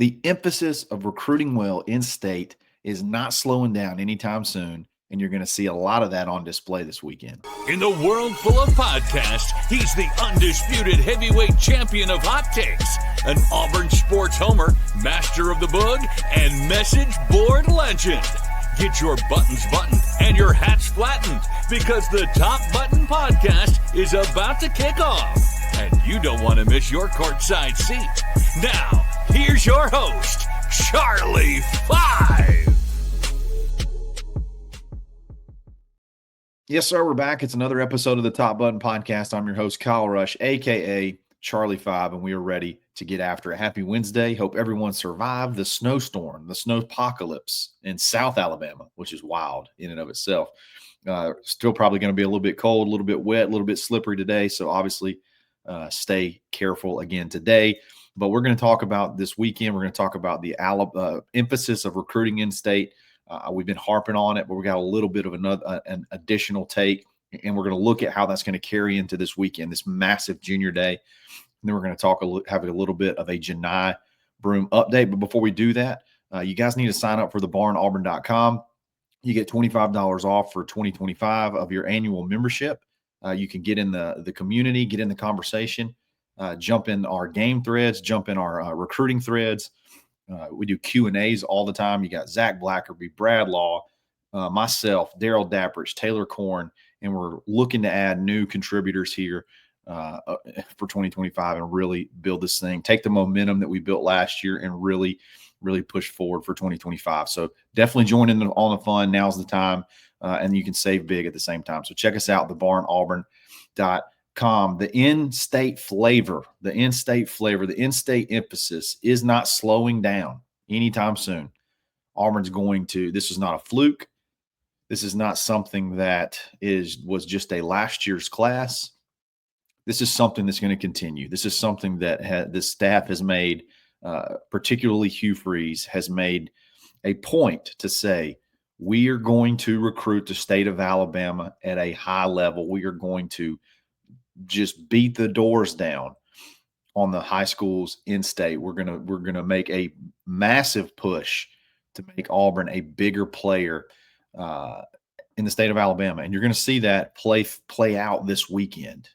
The emphasis of recruiting well in-state is not slowing down anytime soon, and you're going to see a lot of that on display this weekend. In the world full of podcasts, he's the undisputed heavyweight champion of hot takes, an Auburn sports homer, master of the book, and message board legend. Get your buttons buttoned and your hats flattened, because the Top Button Podcast is about to kick off, and you don't want to miss your courtside seat. Now, here's your host, Charlie 5. Yes, sir. We're back. It's another episode of the Top Button Podcast. I'm your host, Kyle Rush, a.k.a. Charlie 5, and we are ready to get after it. Happy Wednesday. Hope everyone survived the snowstorm, the snowpocalypse in South Alabama, which is wild in and of itself. Still probably going to be a little bit cold, a little bit wet, a little bit slippery today, so obviously stay careful again today. But we're going to talk about this weekend. We're going to talk about the emphasis of recruiting in-state. We've been harping on it, but we got a little bit of an additional take, and we're going to look at how that's going to carry into this weekend, this massive junior day. And then we're going to have a little bit of a Johni Broome update. But before we do that, you guys need to sign up for thebarnauburn.com. You get $25 off for 2025 of your annual membership. You can get in the community, get in the conversation, jump in our game threads, jump in our recruiting threads. We do Q&As all the time. You got Zach Blackerby, Brad Law, myself, Daryl Dapprich, Taylor Korn, and we're looking to add new contributors here for 2025 and really build this thing, take the momentum that we built last year and really push forward for 2025. So definitely join in on the fun. Now's the time, and you can save big at the same time. So check us out, thebarnauburn.com. The in-state flavor, the in-state emphasis is not slowing down anytime soon. Auburn's this is not a fluke. This is not something that was just a last year's class. This is something that's going to continue. This is something that this staff has made, particularly Hugh Freeze, has made a point to say, we are going to recruit the state of Alabama at a high level. We are going to just beat the doors down on the high schools in state. We're gonna make a massive push to make Auburn a bigger player in the state of Alabama, and you're going to see that play out this weekend.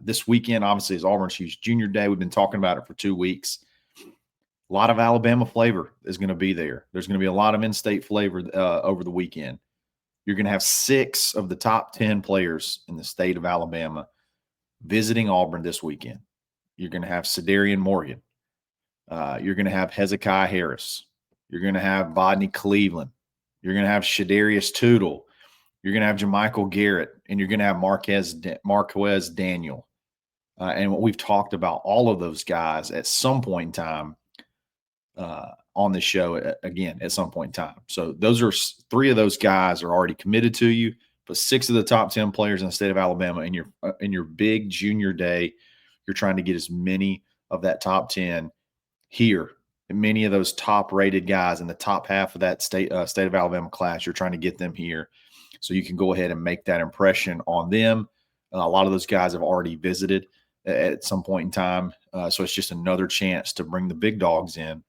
This weekend, obviously, is Auburn's huge junior day. We've been talking about it for 2 weeks. A lot of Alabama flavor is going to be there. There's going to be a lot of in-state flavor over the weekend. You're going to have 6 of the top 10 players in the state of Alabama visiting Auburn this weekend. You're going to have Cedarian Morgan. You're going to have Hezekiah Harris. You're going to have Bodney Cleveland. You're going to have Shadarius Tootle. You're going to have JaMychal Garrett, and you're going to have Marquez Daniel. And what we've talked about all of those guys at some point in time on the show, again, at some point in time. So those are 3 of those guys are already committed to you, but 6 of the top 10 players in the state of Alabama in your big junior day, you're trying to get as many of that top 10 here. And many of those top-rated guys in the top half of that state of Alabama class, you're trying to get them here so you can go ahead and make that impression on them. A lot of those guys have already visited at some point in time, so it's just another chance to bring the big dogs in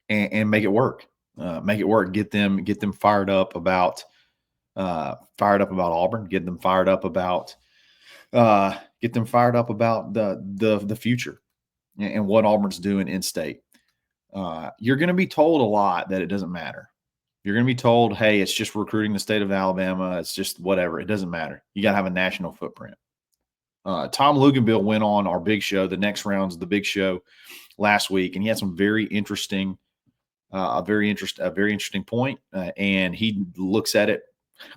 and make it work. Get them fired up about Auburn. Get them fired up about the future and what Auburn's doing in state. You're going to be told a lot that it doesn't matter. You're going to be told, hey, it's just recruiting the state of Alabama. It's just whatever. It doesn't matter. You got to have a national footprint. Tom Luganville went on our big show, the next rounds of the big show last week, and he had some very interesting point, and he looks at it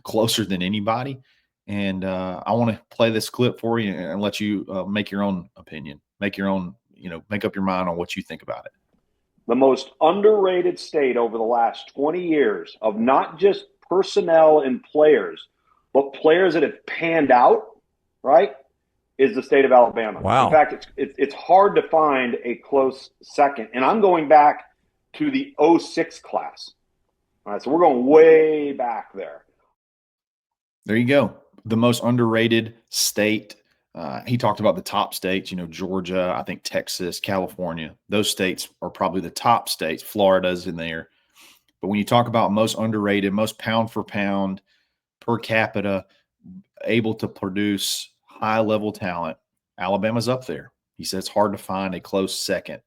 closer than anybody. And I want to play this clip for you and let you make your own opinion, make up your mind on what you think about it. The most underrated state over the last 20 years of not just personnel and players, but players that have panned out, right, is the state of Alabama. Wow. In fact, it's hard to find a close second. And I'm going back to the 06 class. All right, so we're going way back there. There you go. The most underrated state. He talked about the top states, Georgia, I think Texas, California. Those states are probably the top states. Florida's in there. But when you talk about most underrated, most pound for pound, per capita, able to produce high-level talent, Alabama's up there. He said it's hard to find a close second.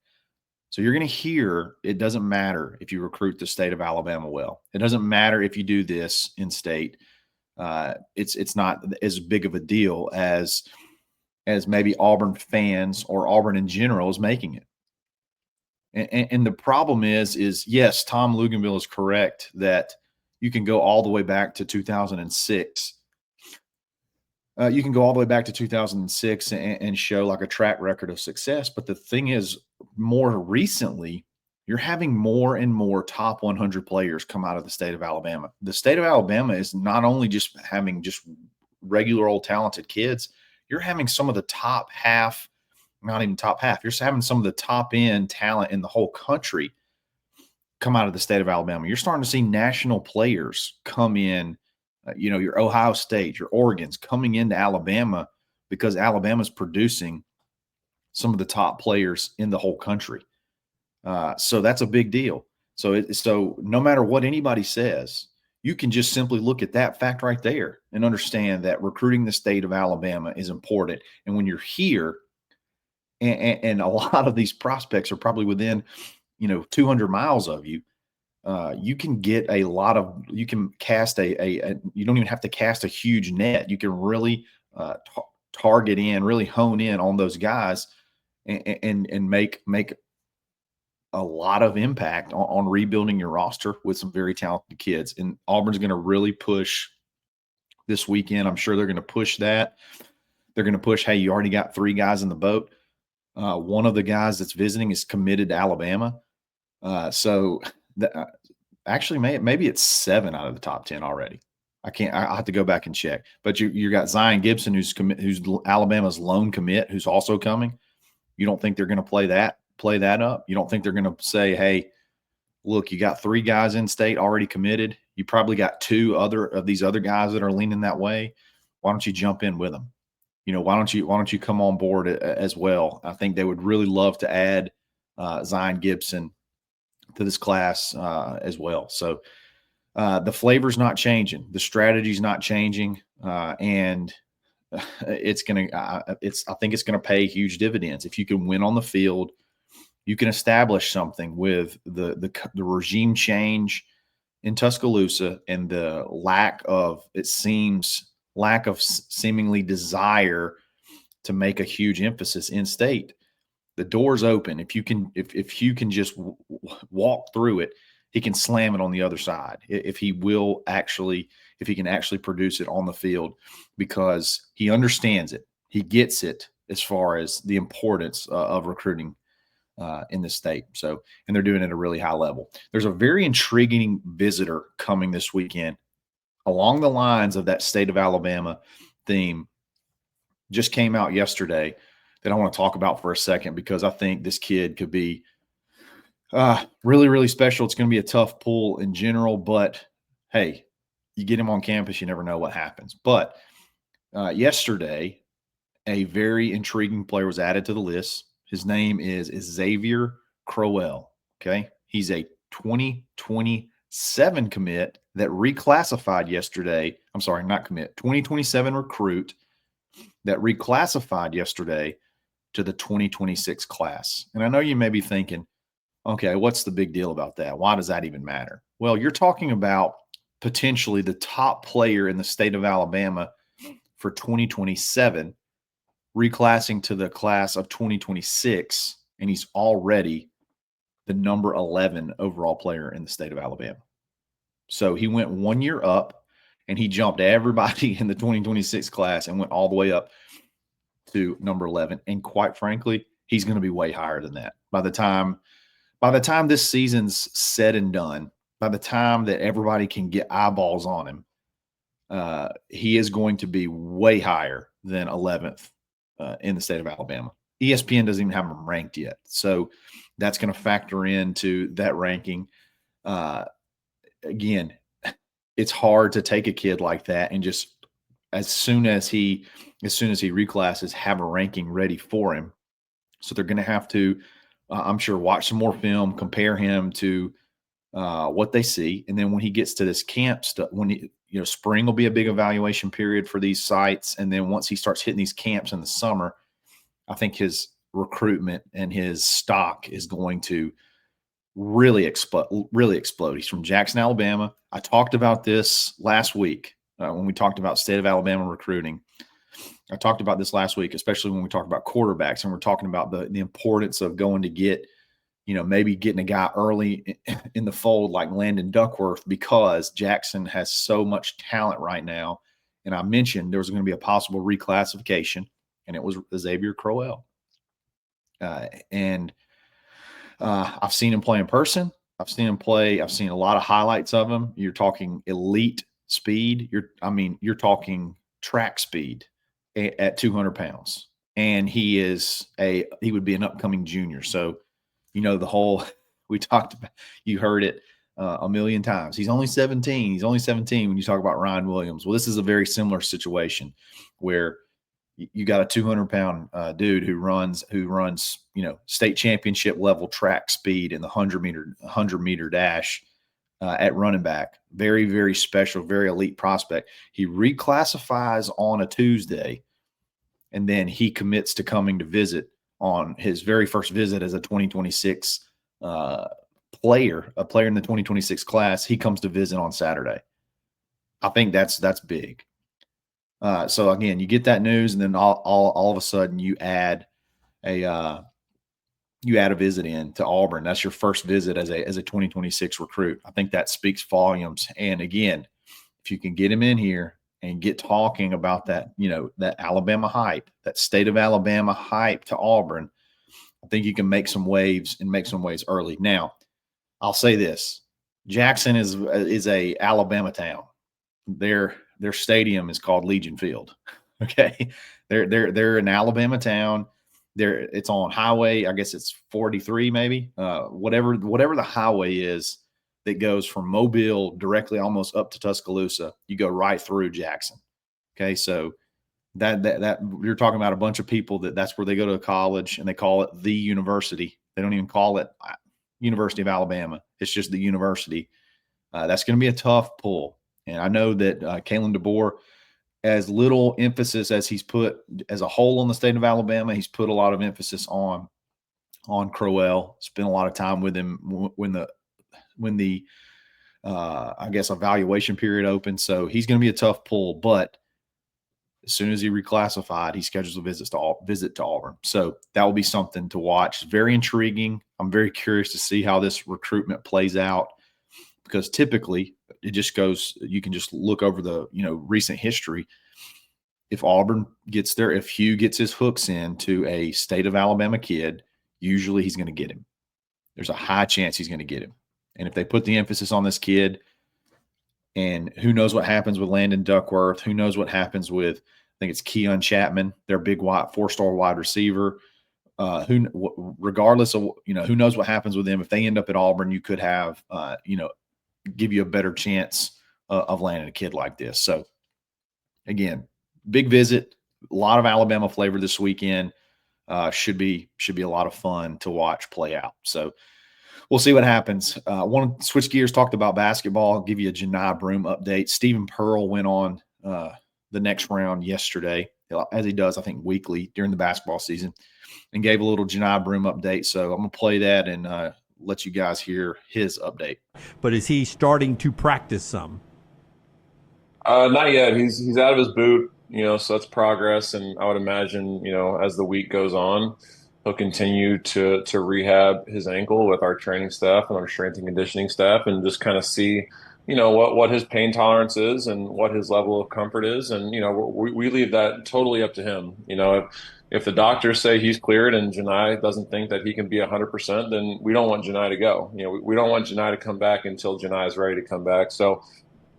So you're going to hear it doesn't matter if you recruit the state of Alabama well. It doesn't matter if you do this in state. It's not as big of a deal as maybe Auburn fans or Auburn in general is making it. And the problem is yes, Tom Luganville is correct that you can go all the way back to 2006. You can go all the way back to 2006 and show like a track record of success. But the thing is, more recently, you're having more and more top 100 players come out of the state of Alabama. The state of Alabama is not only just having just regular old talented kids, you're having some of the top half, not even top half, you're having some of the top end talent in the whole country come out of the state of Alabama. You're starting to see national players come in. Your Ohio State, your Oregon's coming into Alabama because Alabama's producing some of the top players in the whole country. So that's a big deal. So no matter what anybody says, you can just simply look at that fact right there and understand that recruiting the state of Alabama is important. And when you're here, and a lot of these prospects are probably within, 200 miles of you, you can get you can cast you don't even have to cast a huge net. You can really target in, really hone in on those guys and make a lot of impact on rebuilding your roster with some very talented kids. And Auburn's going to really push this weekend. I'm sure they're going to push that. They're going to push, hey, you already got 3 guys in the boat. One of the guys that's visiting is committed to Alabama. Actually, maybe it's 7 out of the top 10 already. I have to go back and check. But you got Zion Gibson, who's Alabama's lone commit, who's also coming. You don't think they're going to play that up? You don't think they're going to say, hey, look, you got 3 guys in state already committed. You probably got 2 other of these other guys that are leaning that way. Why don't you jump in with them? Why don't you come on board as well? I think they would really love to add Zion Gibson to this class as well. So the flavor's not changing, the strategy's not changing, and I think it's gonna pay huge dividends if you can win on the field. You can establish something with the regime change in Tuscaloosa and the lack of seemingly desire to make a huge emphasis in state. The door's open. If you can just walk through it, he can slam it on the other side. If he can actually produce it on the field, because he understands it, he gets it as far as the importance of recruiting in the state. So, and they're doing it at a really high level. There's a very intriguing visitor coming this weekend along the lines of that state of Alabama theme. Just came out yesterday that I want to talk about for a second, because I think this kid could be really, really special. It's going to be a tough pull in general, but hey, you get him on campus, you never know what happens. But yesterday, a very intriguing player was added to the list. His name is Xavier Crowell. Okay. He's a 2027 commit that reclassified yesterday. I'm sorry, not commit, 2027 recruit that reclassified yesterday to the 2026 class. And I know you may be thinking, okay, what's the big deal about that? Why does that even matter? Well, you're talking about potentially the top player in the state of Alabama for 2027 reclassing to the class of 2026, and he's already the number 11 overall player in the state of Alabama. So he went 1 year up, and he jumped everybody in the 2026 class and went all the way up to number 11. And quite frankly, he's going to be way higher than that. By the time this season's said and done, by the time that everybody can get eyeballs on him, he is going to be way higher than 11th in the state of Alabama. ESPN doesn't even have him ranked yet. So that's going to factor into that ranking. Again, it's hard to take a kid like that and just as soon as he reclasses, have a ranking ready for him. So they're going to have to I'm sure, watch some more film, compare him to what they see. And then when he gets to this camp stuff, spring will be a big evaluation period for these sites. And then once he starts hitting these camps in the summer, I think his recruitment and his stock is going to really explode. He's from Jackson, Alabama. I talked about this last week when we talked about state of Alabama recruiting. I talked about this last week, especially when we talked about quarterbacks, and we're talking about the importance of going to get, maybe getting a guy early in the fold like Landon Duckworth, because Jackson has so much talent right now. And I mentioned there was going to be a possible reclassification, and it was Xavier Crowell. And I've seen him play in person. I've seen a lot of highlights of him. You're talking elite speed. You're talking track speed at 200 pounds. And he would be an upcoming junior. So, the whole, we talked about, you heard it a million times. He's only 17. He's only 17 when you talk about Ryan Williams. Well, this is a very similar situation where you got a 200-pound dude who runs, state championship level track speed in the 100-meter dash at running back. Very, very special, very elite prospect. He reclassifies on a Tuesday, and then he commits to coming to visit on his very first visit as a 2026 player, a player in the 2026 class. He comes to visit on Saturday. I think that's big. So again, you get that news, and then all of a sudden you add a visit in to Auburn. That's your first visit as a 2026 recruit. I think that speaks volumes. And again, if you can get him in here and get talking about that, that Alabama hype, that state of Alabama hype to Auburn, I think you can make some waves early. Now, I'll say this: Jackson is a Alabama town. Their stadium is called Legion Field. Okay, they're an Alabama town. It's on highway. I guess it's 43, maybe. Whatever the highway is that goes from Mobile directly almost up to Tuscaloosa, you go right through Jackson. Okay, so that you're talking about a bunch of people that's where they go to college, and they call it the university. They don't even call it University of Alabama. It's just the university. That's going to be a tough pull. And I know that Kalen DeBoer, as little emphasis as he's put as a whole on the state of Alabama, he's put a lot of emphasis on Crowell. Spent a lot of time with him when the I guess evaluation period opened. So he's going to be a tough pull. But as soon as he reclassified, he schedules a visit to Auburn. So that will be something to watch. It's very intriguing. I'm very curious to see how this recruitment plays out, because typically it just goes, you can just look over the, recent history. If Auburn gets there, if Hugh gets his hooks in to a state of Alabama kid, usually he's going to get him. There's a high chance he's going to get him. And if they put the emphasis on this kid, and who knows what happens with Landon Duckworth, who knows what happens with, I think it's Keon Chapman, their big four-star wide receiver. Regardless of, who knows what happens with them. If they end up at Auburn, you could have, give you a better chance of landing a kid like this. So again, big visit, a lot of Alabama flavor this weekend. Should be a lot of fun to watch play out. So we'll see what happens. I want to switch gears, talk about basketball. I'll give you a Johni Broome update. Stephen Pearl went on the next round yesterday, as he does, I think, weekly during the basketball season, and gave a little Johni Broome update. So I'm going to play that and let you guys hear his update. But is he starting to practice some? Not yet. He's out of his boot, so that's progress. And I would imagine, as the week goes on, he'll continue to rehab his ankle with our training staff and our strength and conditioning staff, and just kind of see, what his pain tolerance is and what his level of comfort is. And, we leave that totally up to him. If the doctors say he's cleared and Johni doesn't think that he can be 100%, then we don't want Johni to go. We don't want Johni to come back until Johni is ready to come back. So,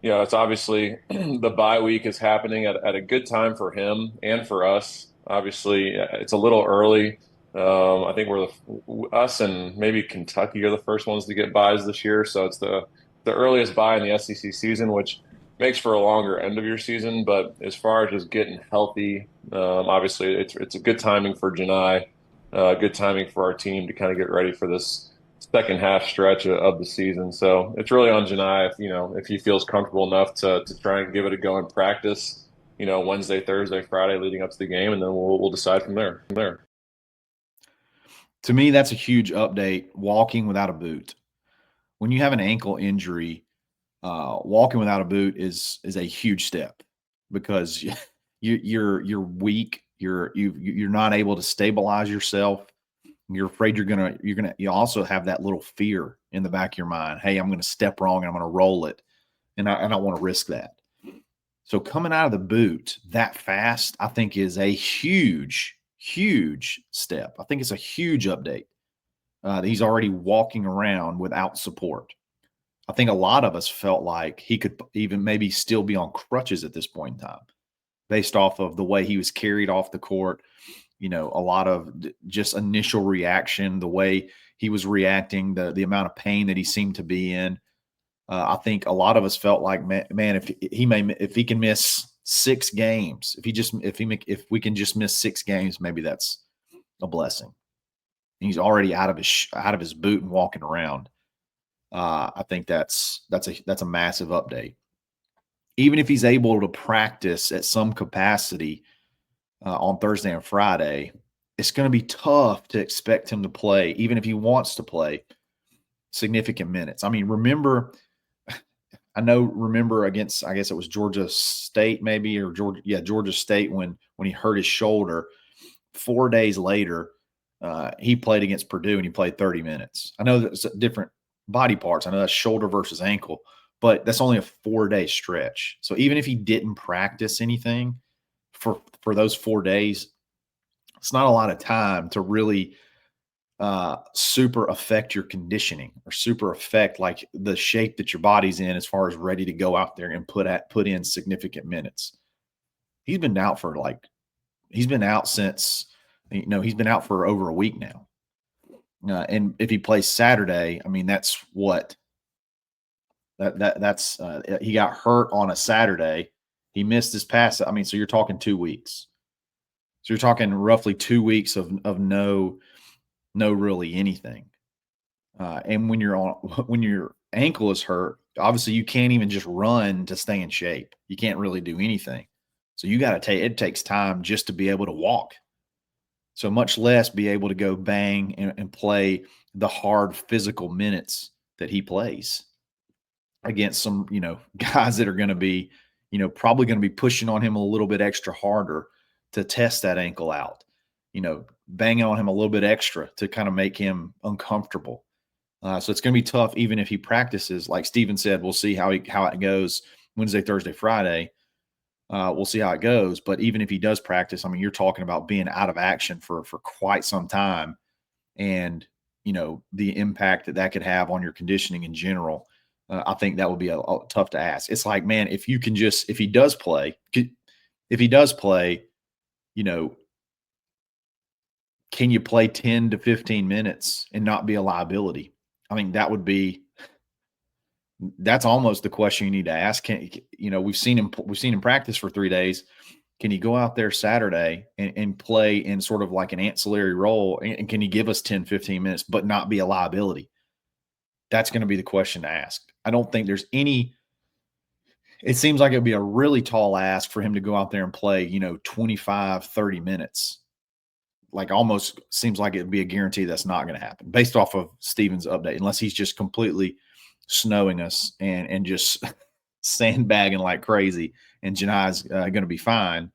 it's obviously the bye week is happening at a good time for him and for us. Obviously, it's a little early. I think us and maybe Kentucky are the first ones to get byes this year. So it's the earliest bye in the SEC season, which makes for a longer end of your season. But as far as just getting healthy, obviously it's a good timing for Johni. good timing for our team to kind of get ready for this second half stretch of the season. So it's really on Johni if he feels comfortable enough to try and give it a go in practice, Wednesday, Thursday, Friday leading up to the game, and then we'll decide from there. To me, that's a huge update. Walking without a boot. When you have an ankle injury, walking without a boot is a huge step because you're weak. You're not able to stabilize yourself. You're afraid you also have that little fear in the back of your mind. Hey, I'm going to step wrong and I'm going to roll it, and I don't want to risk that. So coming out of the boot that fast, I think is a huge step. I think it's a huge update. He's already walking around without support. I think a lot of us felt like he could even maybe still be on crutches at this point in time, based off of the way he was carried off the court. A lot of just initial reaction, the way he was reacting, the amount of pain that he seemed to be in. I think a lot of us felt like, man, if he can miss 6 games, if we can just miss 6 games, maybe that's a blessing. He's already out of his boot and walking around. I think that's a massive update. Even if he's able to practice at some capacity on Thursday and Friday, it's going to be tough to expect him to play, even if he wants to play significant minutes. I mean, remember against, I guess it was Georgia State maybe, or Georgia State when he hurt his shoulder. 4 days later, he played against Purdue and he played 30 minutes. I know that's different body parts. I know that's shoulder versus ankle, but that's only a 4-day stretch. So even if he didn't practice anything for those 4 days, it's not a lot of time to really super affect your conditioning or super affect like the shape that your body's in as far as ready to go out there and put in significant minutes. He's been out since, he's been out for over a week now. And if he plays Saturday, I mean, that's what that's he got hurt on a Saturday. He missed his pass. I mean, so you're talking 2 weeks. So you're talking roughly 2 weeks of no really anything. And when your ankle is hurt, obviously you can't even just run to stay in shape. You can't really do anything. So it takes time just to be able to walk. So much less be able to go bang and play the hard physical minutes that he plays against some, guys that are going to be, probably going to be pushing on him a little bit extra harder to test that ankle out, banging on him a little bit extra to kind of make him uncomfortable. So it's going to be tough, even if he practices. Like Steven said, we'll see how it goes Wednesday, Thursday, Friday. We'll see how it goes. But even if he does practice, I mean, you're talking about being out of action for quite some time, and the impact that could have on your conditioning in general. I think that would be a tough to ask. It's like, man, if he does play, can you play 10 to 15 minutes and not be a liability? I think that's almost the question you need to ask. We've seen him practice for 3 days. Can he go out there Saturday and play in sort of like an ancillary role? And can he give us 10, 15 minutes, but not be a liability? That's going to be the question to ask. I don't think there's any – it seems like it would be a really tall ask for him to go out there and play, 25, 30 minutes. Like almost seems like it would be a guarantee that's not going to happen based off of Steven's update, unless he's just completely snowing us and just sandbagging like crazy and Johni's going to be fine.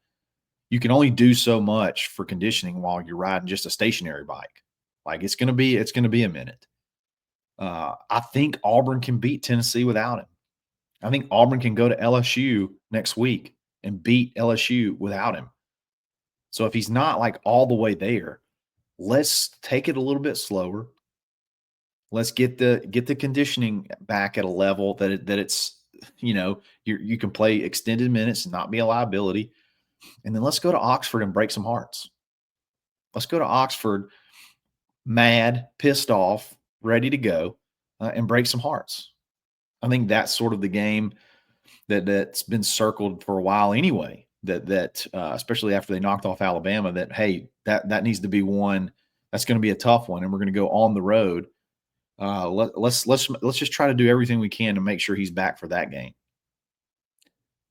You can only do so much for conditioning while you're riding just a stationary bike. Like it's going to be a minute. I think Auburn can beat Tennessee without him. I think Auburn can go to LSU next week and beat LSU without him. So if he's not like all the way there, let's take it a little bit slower. Let's get the conditioning back at a level that it's you can play extended minutes and not be a liability. And then let's go to Oxford and break some hearts. Let's go to Oxford mad, pissed off, ready to go, and break some hearts. I think that's sort of the game that's been circled for a while anyway. That especially after they knocked off Alabama, that hey, that needs to be one That's going to be a tough one, and we're going to go on the road. Let's just try to do everything we can to make sure he's back for that game.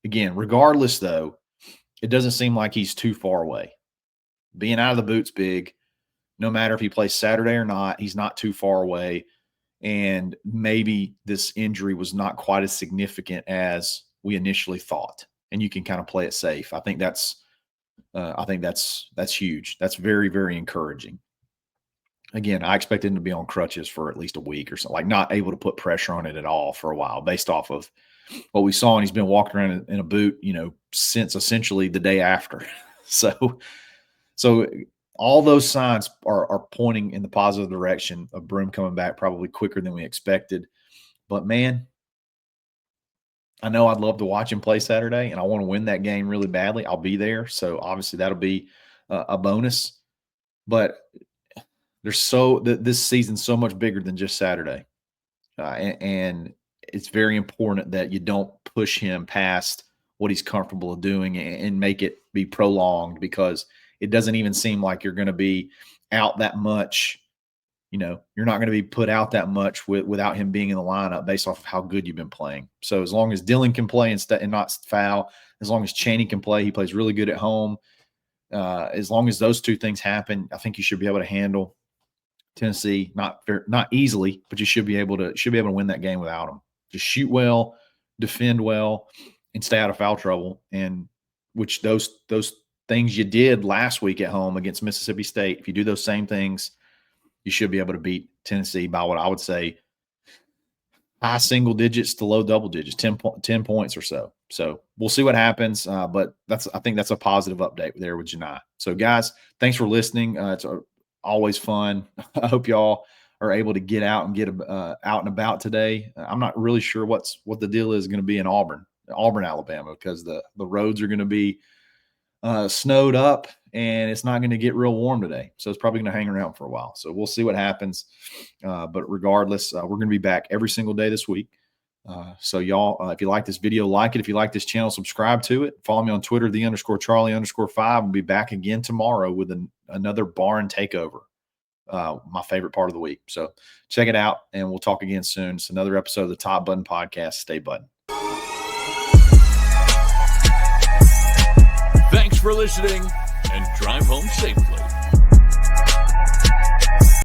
Again, regardless, though, it doesn't seem like he's too far away. Being out of the boot's big. No matter if he plays Saturday or not, he's not too far away. And maybe this injury was not quite as significant as we initially thought. And you can kind of play it safe. I think that's huge. That's very, very encouraging. Again, I expect him to be on crutches for at least a week or something, like not able to put pressure on it at all for a while, based off of what we saw. And he's been walking around in a boot, since essentially the day after. So all those signs are pointing in the positive direction of Broome coming back probably quicker than we expected. But, man, I know I'd love to watch him play Saturday, and I want to win that game really badly. I'll be there, so obviously that'll be a bonus. But this season's so much bigger than just Saturday. And it's very important that you don't push him past what he's comfortable doing and make it be prolonged, because it doesn't even seem like you're going to be out that much. You're not going to be put out that much without him being in the lineup based off of how good you've been playing. So as long as Dylan can play and not foul, as long as Chaney can play, he plays really good at home. As long as those two things happen, I think you should be able to handle Tennessee, not easily, but you should be able to win that game without him. Just shoot well, defend well, and stay out of foul trouble. And which those things you did last week at home against Mississippi State, if you do those same things, you should be able to beat Tennessee by what I would say high single digits to low double digits, 10 points or so. So we'll see what happens. But I think that's a positive update there with Johni. So guys, thanks for listening. It's always fun. I hope y'all are able to get out and get out and about today. I'm not really sure what the deal is going to be in Auburn, Alabama, because the roads are going to be snowed up, and it's not going to get real warm today. So it's probably going to hang around for a while. So we'll see what happens. But regardless, we're going to be back every single day this week. So y'all, if you like this video, like it. If you like this channel, subscribe to it. Follow me on Twitter, _Charlie_5. We'll be back again tomorrow with another barn takeover. My favorite part of the week. So check it out, and we'll talk again soon. It's another episode of the Top Button Podcast. Stay button. Thanks for listening, and drive home safely.